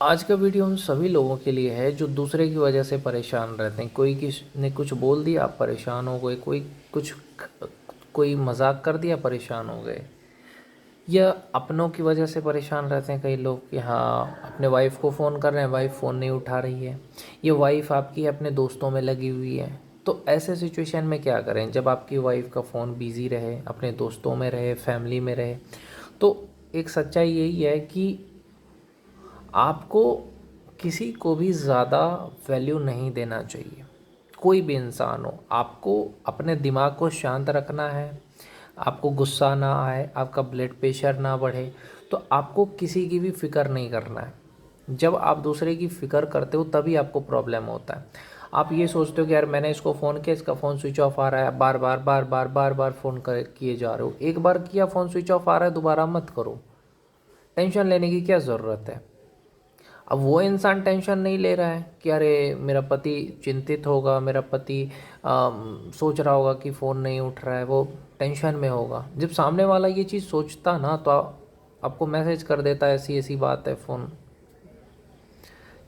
आज का वीडियो उन सभी लोगों के लिए है जो दूसरे की वजह से परेशान रहते हैं। कोई किसी ने कुछ बोल दिया, आप परेशान हो गए। कोई मजाक कर दिया, परेशान हो गए। या अपनों की वजह से परेशान रहते हैं कई लोग कि हाँ, अपने वाइफ को फ़ोन कर रहे हैं, वाइफ फ़ोन नहीं उठा रही है। ये वाइफ आपकी अपने दोस्तों में लगी हुई है। तो ऐसे सिचुएशन में क्या करें? जब आपकी वाइफ का फ़ोन बिज़ी रहे, अपने दोस्तों में रहे, फैमिली में रहे, तो एक सच्चाई यही है कि आपको किसी को भी ज़्यादा वैल्यू नहीं देना चाहिए। कोई भी इंसान हो, आपको अपने दिमाग को शांत रखना है। आपको गुस्सा ना आए, आपका ब्लड प्रेशर ना बढ़े, तो आपको किसी की भी फ़िक्र नहीं करना है। जब आप दूसरे की फ़िक्र करते हो तभी आपको प्रॉब्लम होता है। आप ये सोचते हो कि यार मैंने इसको फ़ोन किया, इसका फ़ोन स्विच ऑफ आ रहा है, बार बार बार बार बार बार फ़ोन कर किए जा रहे हो। एक बार किया, फ़ोन स्विच ऑफ आ रहा है, दोबारा मत करो। टेंशन लेने की क्या ज़रूरत है? अब वो इंसान टेंशन नहीं ले रहा है कि अरे मेरा पति चिंतित होगा, मेरा पति सोच रहा होगा कि फ़ोन नहीं उठ रहा है, वो टेंशन में होगा। जब सामने वाला ये चीज़ सोचता ना, तो आपको मैसेज कर देता है ऐसी ऐसी बात है, फ़ोन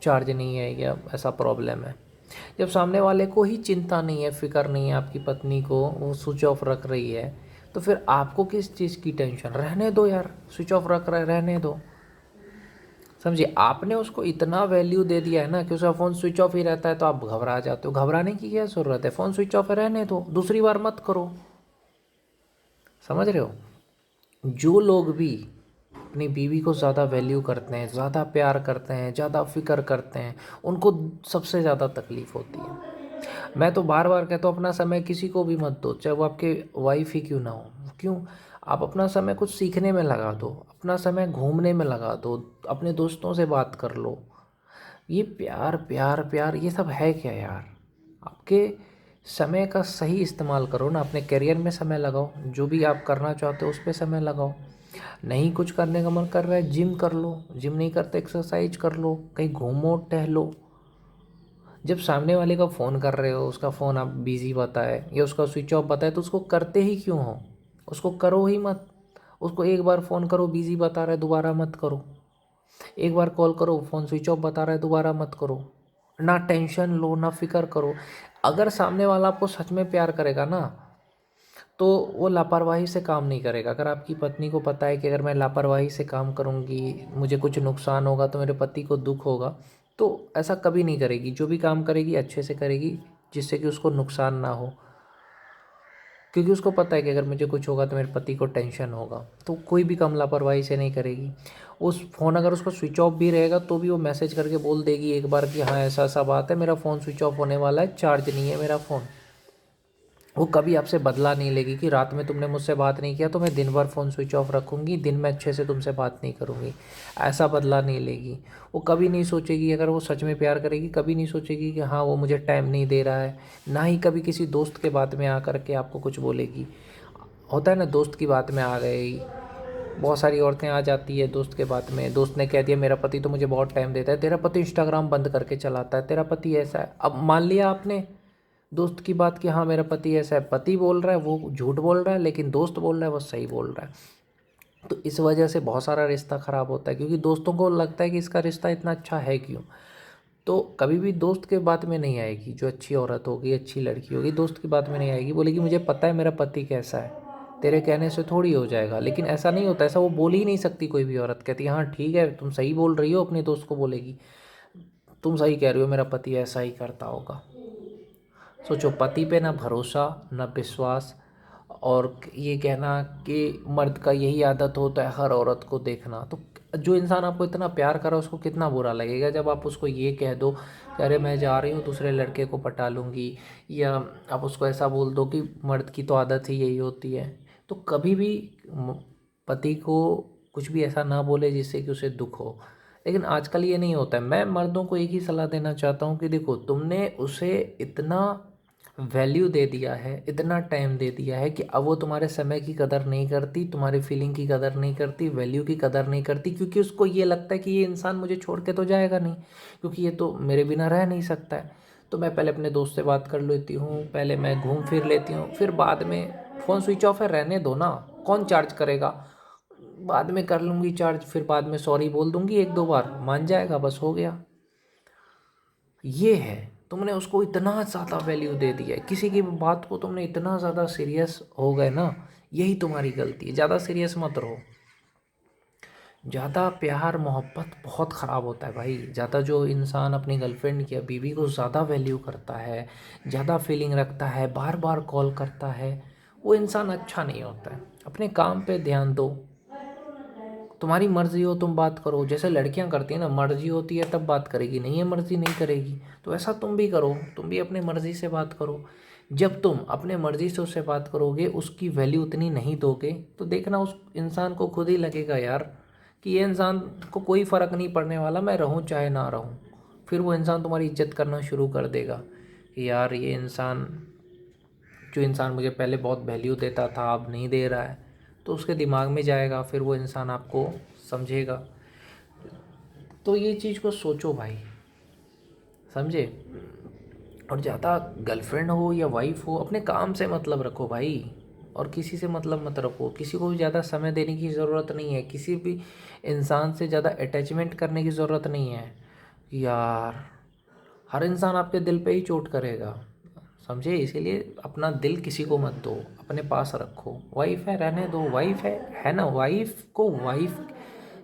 चार्ज नहीं है या ऐसा प्रॉब्लम है। जब सामने वाले को ही चिंता नहीं है, फ़िक्र नहीं है, आपकी पत्नी को वो स्विच ऑफ रख रही है, तो फिर आपको किस चीज़ की टेंशन? रहने दो यार, स्विच ऑफ रख रहा है, रहने दो। समझिए, आपने उसको इतना वैल्यू दे दिया है ना कि उसका फ़ोन स्विच ऑफ ही रहता है, तो आप घबरा जाते हो। घबराने की क्या ज़रूरत है? फ़ोन स्विच ऑफ है, रहने दो, दूसरी बार मत करो। समझ रहे हो? जो लोग भी अपनी बीवी को ज़्यादा वैल्यू करते हैं, ज़्यादा प्यार करते हैं, ज़्यादा फिक्र करते हैं, उनको सबसे ज़्यादा तकलीफ़ होती है। मैं तो बार बार कहता हूँ, अपना समय किसी को भी मत दो, चाहे वो आपके वाइफ ही क्यों ना हो। क्यों? आप अपना समय कुछ सीखने में लगा दो, अपना समय घूमने में लगा दो, अपने दोस्तों से बात कर लो। ये प्यार प्यार प्यार ये सब है क्या यार? आपके समय का सही इस्तेमाल करो ना, अपने करियर में समय लगाओ, जो भी आप करना चाहते हो उस पे समय लगाओ। नहीं कुछ करने का मन कर रहा है, जिम कर लो, जिम नहीं करते एक्सरसाइज कर लो, कहीं घूमो टहलो। जब सामने वाले का फ़ोन कर रहे हो, उसका फ़ोन आप बिज़ी बताए या उसका स्विच ऑफ बताए, तो उसको करते ही क्यों हो? उसको करो ही मत। उसको एक बार फ़ोन करो, बिज़ी बता रहा है, दोबारा मत करो। एक बार कॉल करो, फ़ोन स्विच ऑफ बता रहा है, दोबारा मत करो। ना टेंशन लो, ना फ़िक्र करो। अगर सामने वाला आपको सच में प्यार करेगा ना, तो वो लापरवाही से काम नहीं करेगा। अगर आपकी पत्नी को पता है कि अगर मैं लापरवाही से काम करूँगी, मुझे कुछ नुकसान होगा, तो मेरे पति को दुःख होगा, तो ऐसा कभी नहीं करेगी। जो भी काम करेगी अच्छे से करेगी, जिससे कि उसको नुकसान ना हो। क्योंकि उसको पता है कि अगर मुझे कुछ होगा तो मेरे पति को टेंशन होगा, तो कोई भी काम लापरवाही से नहीं करेगी। उस फ़ोन अगर उसका स्विच ऑफ भी रहेगा तो भी वो मैसेज करके बोल देगी एक बार कि हाँ ऐसा ऐसा बात है, मेरा फ़ोन स्विच ऑफ होने वाला है, चार्ज नहीं है मेरा फ़ोन। वो कभी आपसे बदला नहीं लेगी कि रात में तुमने मुझसे बात नहीं किया तो मैं दिन भर फ़ोन स्विच ऑफ रखूँगी, दिन में अच्छे से तुमसे बात नहीं करूँगी। ऐसा बदला नहीं लेगी। वो कभी नहीं सोचेगी, अगर वो सच में प्यार करेगी, कभी नहीं सोचेगी कि हाँ वो मुझे टाइम नहीं दे रहा है। ना ही कभी किसी दोस्त के बात में आकर के आपको कुछ बोलेगी। होता है ना, दोस्त की बात में आ गई, बहुत सारी औरतें आ जाती है दोस्त के बात में। दोस्त ने कह दिया मेरा पति तो मुझे बहुत टाइम देता है, तेरा पति इंस्टाग्राम बंद करके चलाता है, तेरा पति ऐसा है। अब मान लिया आपने दोस्त की बात कि हाँ मेरा पति ऐसा है, पति बोल रहा है वो झूठ बोल रहा है, लेकिन दोस्त बोल रहा है वो सही बोल रहा है। तो इस वजह से बहुत सारा रिश्ता ख़राब होता है, क्योंकि दोस्तों को लगता है कि इसका रिश्ता इतना अच्छा है क्यों। तो कभी भी दोस्त के बात में नहीं आएगी। जो अच्छी औरत होगी, अच्छी लड़की होगी, दोस्त की बात में नहीं आएगी, बोलेगी मुझे पता है मेरा पति कैसा है, तेरे कहने से थोड़ी हो जाएगा। लेकिन ऐसा नहीं होता, ऐसा वो बोल ही नहीं सकती। कोई भी औरत कहती है हाँ ठीक है तुम सही बोल रही हो, अपने दोस्त को बोलेगी तुम सही कह रही हो, मेरा पति ऐसा ही करता होगा। सोचो, पति पे ना भरोसा, ना विश्वास, और ये कहना कि मर्द का यही आदत होता है हर औरत को देखना। तो जो इंसान आपको इतना प्यार कर रहा है उसको कितना बुरा लगेगा जब आप उसको ये कह दो कि अरे मैं जा रही हूँ दूसरे लड़के को पटा लूँगी, या आप उसको ऐसा बोल दो कि मर्द की तो आदत ही यही होती है। तो कभी भी पति को कुछ भी ऐसा ना बोले जिससे कि उसे दुख हो। लेकिन आजकल ये नहीं होता है। मैं मर्दों को एक ही सलाह देना चाहता हूँ कि देखो, तुमने उसे इतना वैल्यू दे दिया है, इतना टाइम दे दिया है कि अब वो तुम्हारे समय की कदर नहीं करती, तुम्हारी फीलिंग की कदर नहीं करती, वैल्यू की कदर नहीं करती, क्योंकि उसको ये लगता है कि ये इंसान मुझे छोड़ के तो जाएगा नहीं, क्योंकि ये तो मेरे बिना रह नहीं सकता है। तो मैं पहले अपने दोस्त से बात कर लेती हूँ, पहले मैं घूम फिर लेती हूँ, फिर बाद में फ़ोन स्विच ऑफ है, रहने दो ना, कौन चार्ज करेगा। बाद में कर लूँगी चार्ज, फिर बाद में सॉरी बोल दूँगी 1-2 बार, मान जाएगा, बस हो गया। ये है, तुमने उसको इतना ज़्यादा वैल्यू दे दिया है, किसी की बात को तुमने इतना ज़्यादा सीरियस हो गए ना, यही तुम्हारी गलती है। ज़्यादा सीरियस मत रहो। ज़्यादा प्यार मोहब्बत बहुत ख़राब होता है भाई। ज़्यादा जो इंसान अपनी गर्लफ्रेंड या बीवी को ज़्यादा वैल्यू करता है, ज़्यादा फीलिंग रखता है, बार बार कॉल करता है, वो इंसान अच्छा नहीं होता है। अपने काम पे ध्यान दो। तुम्हारी मर्ज़ी हो तुम बात करो, जैसे लड़कियां करती हैं ना, मर्ज़ी होती है तब बात करेगी, नहीं है मर्ज़ी नहीं करेगी। तो ऐसा तुम भी करो, तुम भी अपने मर्ज़ी से बात करो। जब तुम अपने मर्ज़ी से उससे बात करोगे, उसकी वैल्यू उतनी नहीं दोगे, तो देखना उस इंसान को खुद ही लगेगा यार कि ये इंसान को कोई फ़र्क नहीं पड़ने वाला, मैं रहूँ चाहे ना रहूँ। फिर वो इंसान तुम्हारी इज्जत करना शुरू कर देगा कि यार ये इंसान, जो इंसान मुझे पहले बहुत वैल्यू देता था अब नहीं दे रहा है, तो उसके दिमाग में जाएगा, फिर वो इंसान आपको समझेगा। तो ये चीज़ को सोचो भाई, समझे। और ज़्यादा गर्लफ्रेंड हो या वाइफ हो, अपने काम से मतलब रखो भाई, और किसी से मतलब मत रखो। किसी को भी ज़्यादा समय देने की ज़रूरत नहीं है, किसी भी इंसान से ज़्यादा अटैचमेंट करने की ज़रूरत नहीं है यार। हर इंसान आपके दिल पे ही चोट करेगा, समझे। इसीलिए अपना दिल किसी को मत दो, अपने पास रखो। वाइफ है रहने दो, वाइफ है ना, वाइफ को वाइफ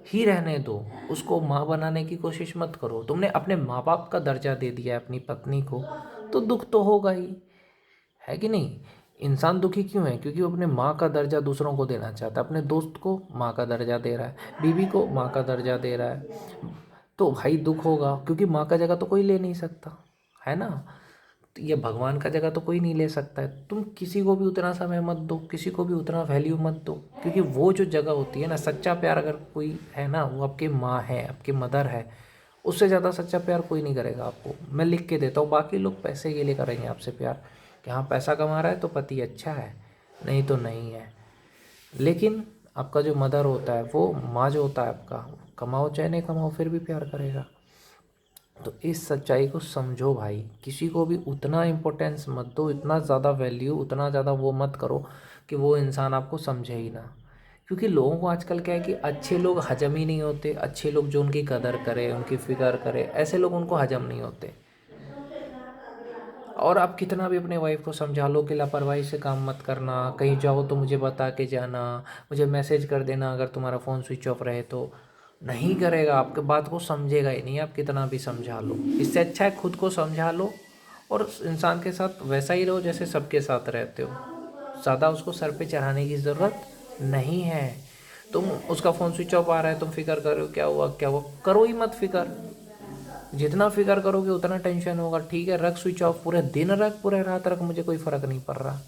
ही रहने दो। उसको माँ बनाने की कोशिश मत करो। तुमने अपने माँ बाप का दर्जा दे दिया है अपनी पत्नी को, तो दुख तो होगा ही, है कि नहीं। इंसान दुखी क्यों है? क्योंकि वो अपने माँ का दर्जा दूसरों को देना चाहता है। अपने दोस्त को माँ का दर्जा दे रहा है, बीवी को माँ का दर्जा दे रहा है, तो भाई दुख होगा, क्योंकि माँ का जगह तो कोई ले नहीं सकता, है ना। तो ये भगवान का जगह तो कोई नहीं ले सकता है। तुम किसी को भी उतना समय मत दो, किसी को भी उतना वैल्यू मत दो, क्योंकि वो जो जगह होती है ना, सच्चा प्यार अगर कोई है ना, वो आपकी माँ है, आपकी मदर है। उससे ज़्यादा सच्चा प्यार कोई नहीं करेगा आपको। मैं लिख के देता हूँ, बाकी लोग पैसे के लिए करेंगे आपसे प्यार, कि हाँ पैसा कमा रहा है तो पति अच्छा है, नहीं तो नहीं है। लेकिन आपका जो मदर होता है, वो माँ जो होता है आपका, कमाओ चाहे नहीं कमाओ फिर भी प्यार करेगा। तो इस सच्चाई को समझो भाई। किसी को भी उतना इम्पोर्टेंस मत दो, इतना ज़्यादा वैल्यू, उतना ज़्यादा वो मत करो कि वो इंसान आपको समझे ही ना। क्योंकि लोगों को आजकल क्या है कि अच्छे लोग हजम ही नहीं होते। अच्छे लोग जो उनकी कदर करे, उनकी फ़िक्र करे, ऐसे लोग उनको हजम नहीं होते। और आप कितना भी अपने वाइफ को समझा लो कि लापरवाही से काम मत करना, कहीं जाओ तो मुझे बता के जाना, मुझे मैसेज कर देना अगर तुम्हारा फ़ोन स्विच ऑफ रहे तो, नहीं करेगा। आपके बात को समझेगा ही नहीं, आप कितना भी समझा लो। इससे अच्छा है खुद को समझा लो और उस इंसान के साथ वैसा ही रहो जैसे सबके साथ रहते हो। ज़्यादा उसको सर पे चढ़ाने की ज़रूरत नहीं है। तुम उसका फ़ोन स्विच ऑफ आ रहा है, तुम फिक्र कर रहे हो क्या हुआ क्या हुआ, करो ही मत फिक्र। जितना फिक्र करोगे उतना टेंशन होगा। ठीक है, रख स्विच ऑफ, पूरे दिन रख, पूरे रात रख, मुझे कोई फ़र्क नहीं पड़ रहा।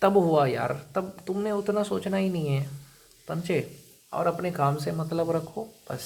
तब हुआ यार, तब तुमने उतना सोचना ही नहीं है, समझे। और अपने काम से मतलब रखो बस।